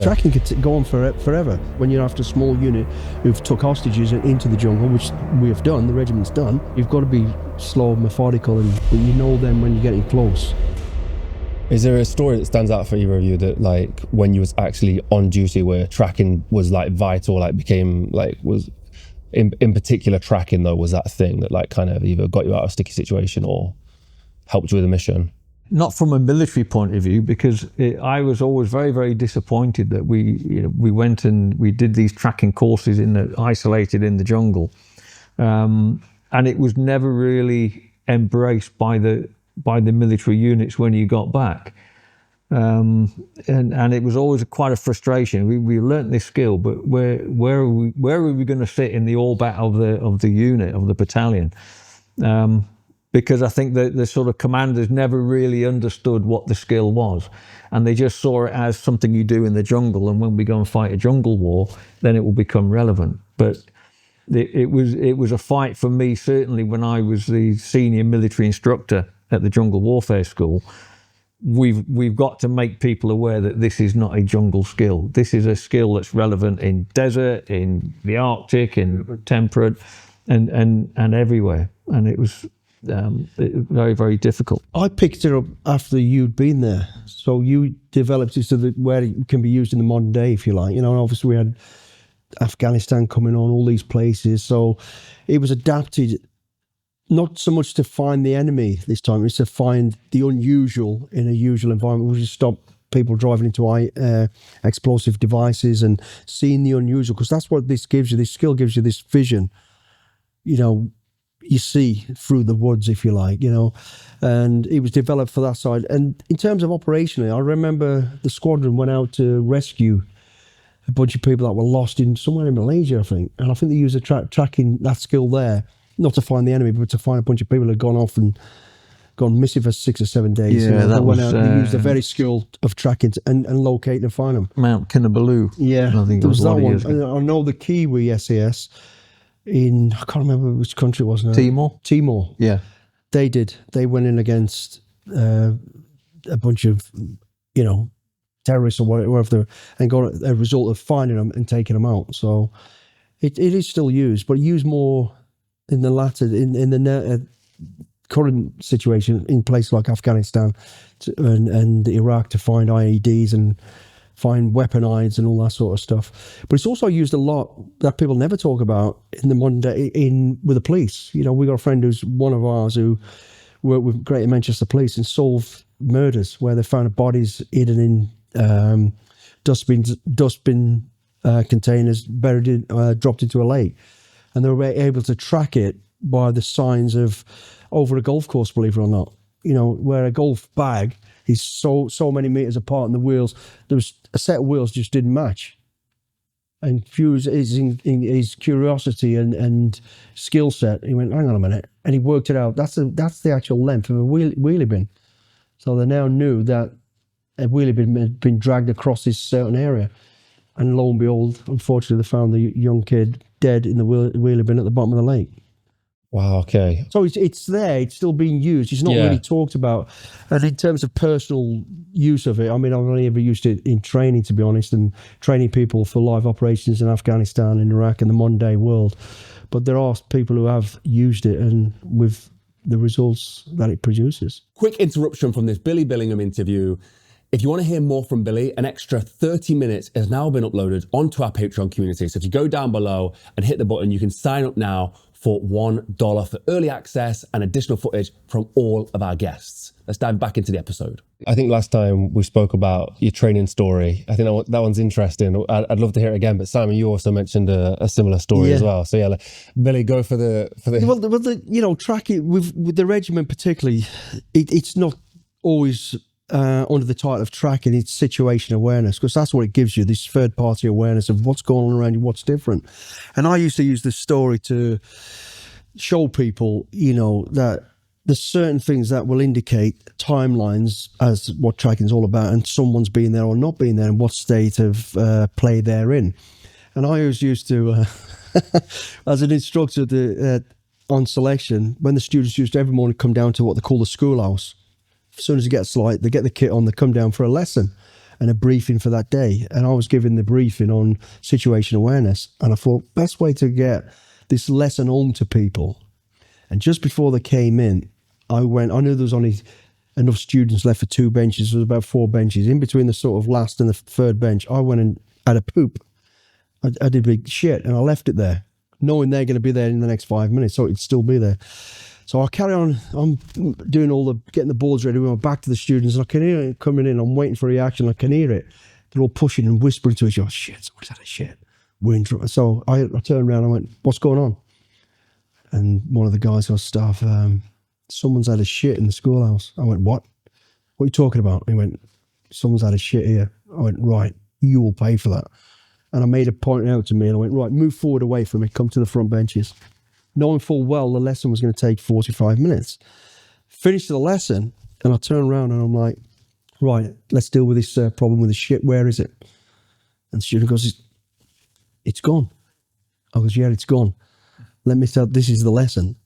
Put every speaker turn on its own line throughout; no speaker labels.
Tracking could go on forever. When you're after a small unit who've took hostages into the jungle, which we have done, the regiment's done, you've got to be slow and methodical, but you know them when you're getting close.
Is there a story that stands out for either of you that, like, when you was actually on duty where tracking was like vital, like became like, was in particular tracking though was that thing that like kind of either got you out of a sticky situation or helped you with a mission?
Not from a military point of view, because I was always very, very disappointed that we went and we did these tracking courses isolated in the jungle, and it was never really embraced by the military units when you got back, and it was always quite a frustration. We learnt this skill, but where are we going to sit in the orbit of the unit, of the battalion? Because I think the sort of commanders never really understood what the skill was, and they just saw it as something you do in the jungle, and when we go and fight a jungle war, then it will become relevant. But it was a fight for me, certainly when I was the senior military instructor at the Jungle Warfare School. We've got to make people aware that this is not a jungle skill. This is a skill that's relevant in desert, in the Arctic, in temperate, and everywhere. And it was very, very difficult.
I picked it up after you'd been there, so you developed it so that where it can be used in the modern day, if you like. You know, and obviously we had Afghanistan coming on, all these places, so it was adapted not so much to find the enemy this time, it's to find the unusual in a usual environment. We just stop people driving into explosive devices and seeing the unusual, because that's what this gives you. This skill gives you this vision, you know, you see through the woods, if you like, you know, and it was developed for that side. And in terms of operationally, I remember the squadron went out to rescue a bunch of people that were lost in somewhere in Malaysia, I think. And I think they used a tracking that skill there, not to find the enemy, but to find a bunch of people who had gone off and gone missing for 6 or 7 days.
Yeah,
you know,
that
they went
was,
out, they used a very skill of tracking and locate and find them.
Mount Kinabalu.
Yeah,
I think
there was that one.
years ago.
I know the Kiwi SAS in, I can't remember which country it was now. Timor.
Yeah.
They went in against a bunch of, you know, terrorists or whatever, and got a result of finding them and taking them out. So it is still used, but used more in the latter, in the current situation in places like Afghanistan and Iraq to find IEDs and find weaponides and all that sort of stuff. But it's also used a lot that people never talk about in the modern day with the police. You know, we got a friend who's one of ours who worked with Greater Manchester Police and solved murders where they found bodies hidden in dustbin containers buried dropped into a lake, and they were able to track it by the signs of over a golf course, believe it or not. You know, where a golf bag is so many meters apart, and the wheels, there was a set of wheels just didn't match. And Fuse is in his curiosity and skill set. He went, hang on a minute, and he worked it out. That's the actual length of a wheelie bin. So they now knew that a wheelie bin had been dragged across this certain area. And lo and behold, unfortunately, they found the young kid dead in the wheelie bin at the bottom of the lake.
Wow, okay.
So it's there, it's still being used. It's not really talked about. And in terms of personal use of it, I mean, I've only ever used it in training, to be honest, and training people for live operations in Afghanistan and Iraq and the modern day world. But there are people who have used it, and with the results that it produces.
Quick interruption from this Billy Billingham interview. If you want to hear more from Billy, an extra 30 minutes has now been uploaded onto our Patreon community. So if you go down below and hit the button, you can sign up now for $1 for early access and additional footage from all of our guests. Let's dive back into the episode.
I think last time we spoke about your training story. I think that one's interesting. I'd love to hear it again, but Simon, you also mentioned a similar story as well. So yeah, Billy, go for the.
Well, you know, tracking with the regiment particularly, it's not always under the title of tracking, it's situation awareness, because that's what it gives you, this third party awareness of what's going on around you, what's different. And I used to use this story to show people, you know, that there's certain things that will indicate timelines as what tracking is all about, and someone's being there or not being there and what state of play they're in. And I always used to, as an instructor on selection, when the students used to every morning come down to what they call the schoolhouse. As soon as they get the kit on, they come down for a lesson. and a briefing for that day. And I was giving the briefing on situation awareness. And I thought, best way to get this lesson home to people. And just before they came in, I knew there was only enough students left for 2 benches. There was about 4 benches. In between the sort of last and the third bench, I went and had a poop. I did big shit, and I left it there, knowing they're going to be there in the next 5 minutes, so it'd still be there. So I carry on, I'm doing getting the boards ready, we went back to the students, and I can hear it coming in, I'm waiting for a reaction, I can hear it. They're all pushing and whispering to each other, shit, someone's had a shit. We're in trouble. So I turned around, I went, what's going on? And one of the guys on staff, someone's had a shit in the schoolhouse. I went, what? What are you talking about? He went, someone's had a shit here. I went, right, you will pay for that. And I made a point out to me, and I went, right, move forward away from it, come to the front benches. Knowing full well the lesson was going to take 45 minutes. Finished the lesson, and I turned around and I'm like, right, let's deal with this problem with the shit. Where is it? And the student goes, it's gone. I goes, yeah, it's gone. Let me tell, this is the lesson.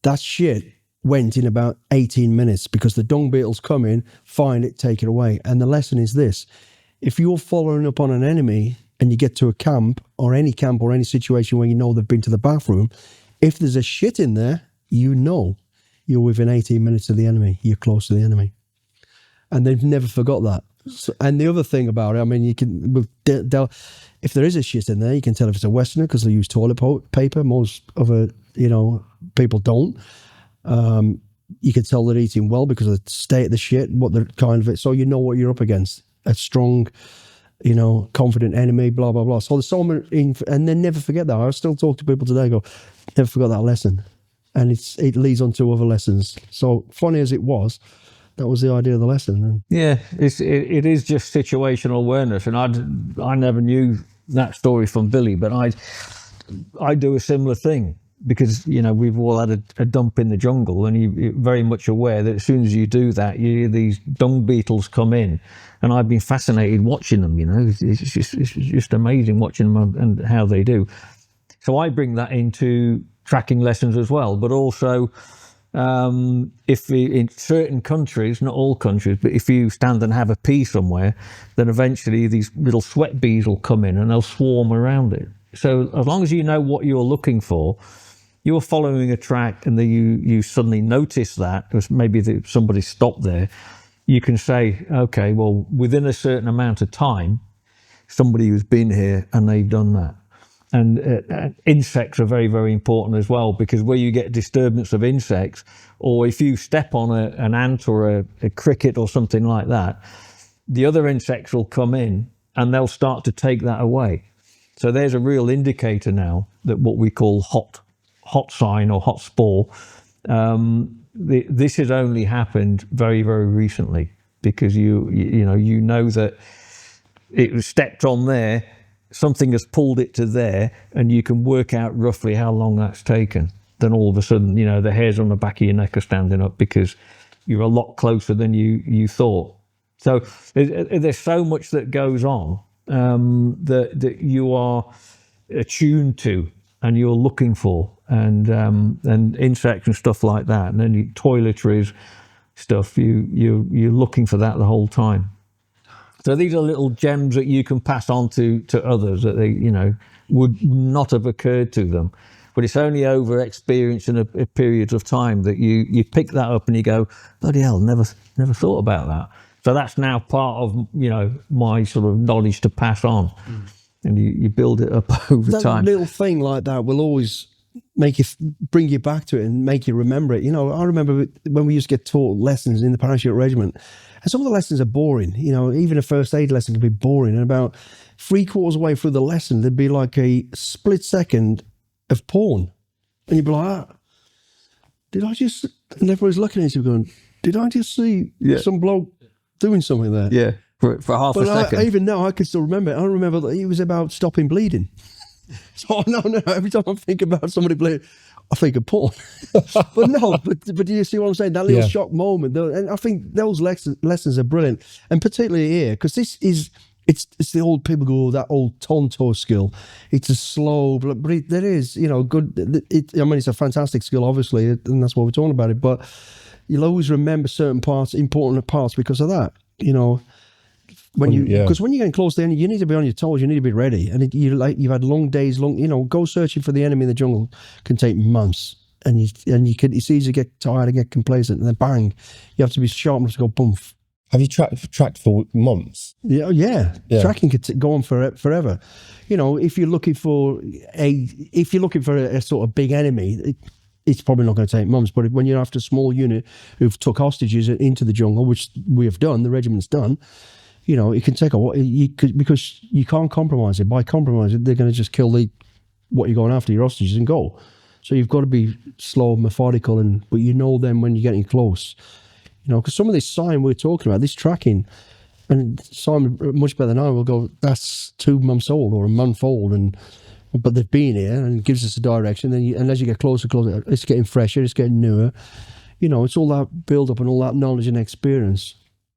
That shit went in about 18 minutes because the dung beetles come in, find it, take it away. And the lesson is this: if you're following up on an enemy and you get to a camp or any situation where you know they've been to the bathroom, if there's a shit in there, you know you're within 18 minutes of the enemy. You're close to the enemy. And they've never forgot that. So, and the other thing about it, I mean, you can, if there is a shit in there, you can tell if it's a Westerner because they use toilet paper. Most other, people don't. You can tell they're eating well because of the state of the shit, what they're kind of it. So you know what you're up against. A strong, confident enemy, blah, blah, blah. So there's so many, and they never forget that. I still talk to people today, go, never forgot that lesson. And it leads on to other lessons. So funny as it was, that was the idea of the lesson.
Yeah, it is just situational awareness. And I never knew that story from Billy, but I do a similar thing. Because, we've all had a dump in the jungle, and you're very much aware that as soon as you do that, you hear these dung beetles come in. And I've been fascinated watching them, It's just amazing watching them and how they do. So I bring that into tracking lessons as well. But also, if in certain countries, not all countries, but if you stand and have a pee somewhere, then eventually these little sweat bees will come in and they'll swarm around it. So as long as you know what you're looking for, you're following a track and then you suddenly notice that, because maybe somebody stopped there, you can say, okay, well, within a certain amount of time, somebody who's been here and they've done that. And insects are very, very important as well, because where you get disturbance of insects, or if you step on an ant or a cricket or something like that, the other insects will come in and they'll start to take that away. So there's a real indicator now that what we call hot sign or hot spore. This has only happened very, very recently, because you know that it was stepped on there, something has pulled it to there, and you can work out roughly how long that's taken. Then all of a sudden, the hairs on the back of your neck are standing up because you're a lot closer than you thought. So there's so much that goes on that you are attuned to and you're looking for, and insects and stuff like that, and then toiletries stuff. You're looking for that the whole time. So these are little gems that you can pass on to others that they would not have occurred to them. But it's only over experience and a periods of time that you pick that up and you go, bloody hell, never thought about that. So that's now part of my sort of knowledge to pass on. And you build it up over time.
That little thing like that will always bring you back to it and make you remember it. I remember when we used to get taught lessons in the parachute regiment, and some of the lessons are boring. Even a first aid lesson can be boring. And about 3/4 away through the lesson, there'd be like a split second of porn, and you'd be like, "Did I just?" And everybody's looking at you going, "Did I just see some bloke doing something there?"
Yeah. For half a second.
Even now, I can still remember it. I remember that it was about stopping bleeding. So no, every time I think about somebody bleeding, I think of porn. but do you see what I'm saying? That little shock moment. And I think those lessons are brilliant. And particularly here, because this is, it's the old people go, that old Tonto skill. It's a slow, but there is, good. It's a fantastic skill, obviously, and that's what we're talking about it. But you'll always remember certain parts, important parts because of that. when you
Yeah.
because when you're getting close to the enemy, you need to be on your toes. You need to be ready. And you've had long days, go searching for the enemy in the jungle can take months. And it's easy to get tired and get complacent, and then bang, you have to be sharp enough to go boom.
Have you tracked for months?
Yeah. Tracking could go on forever. If you're looking for a sort of big enemy, it's probably not going to take months. But when you're after a small unit who've took hostages into the jungle, which we have done, the regiment's done, it can take a while. Because you can't compromise it. By compromising, they're going to just kill what you're going after, your hostages, and go. So you've got to be slow, methodical, but then when you're getting close, because some of this sign we're talking about, this tracking, and Simon much better than I will go, that's 2 months old or a month old, but they've been here and it gives us a direction. And as you get closer, it's getting fresher, it's getting newer. It's all that build up and all that knowledge and experience.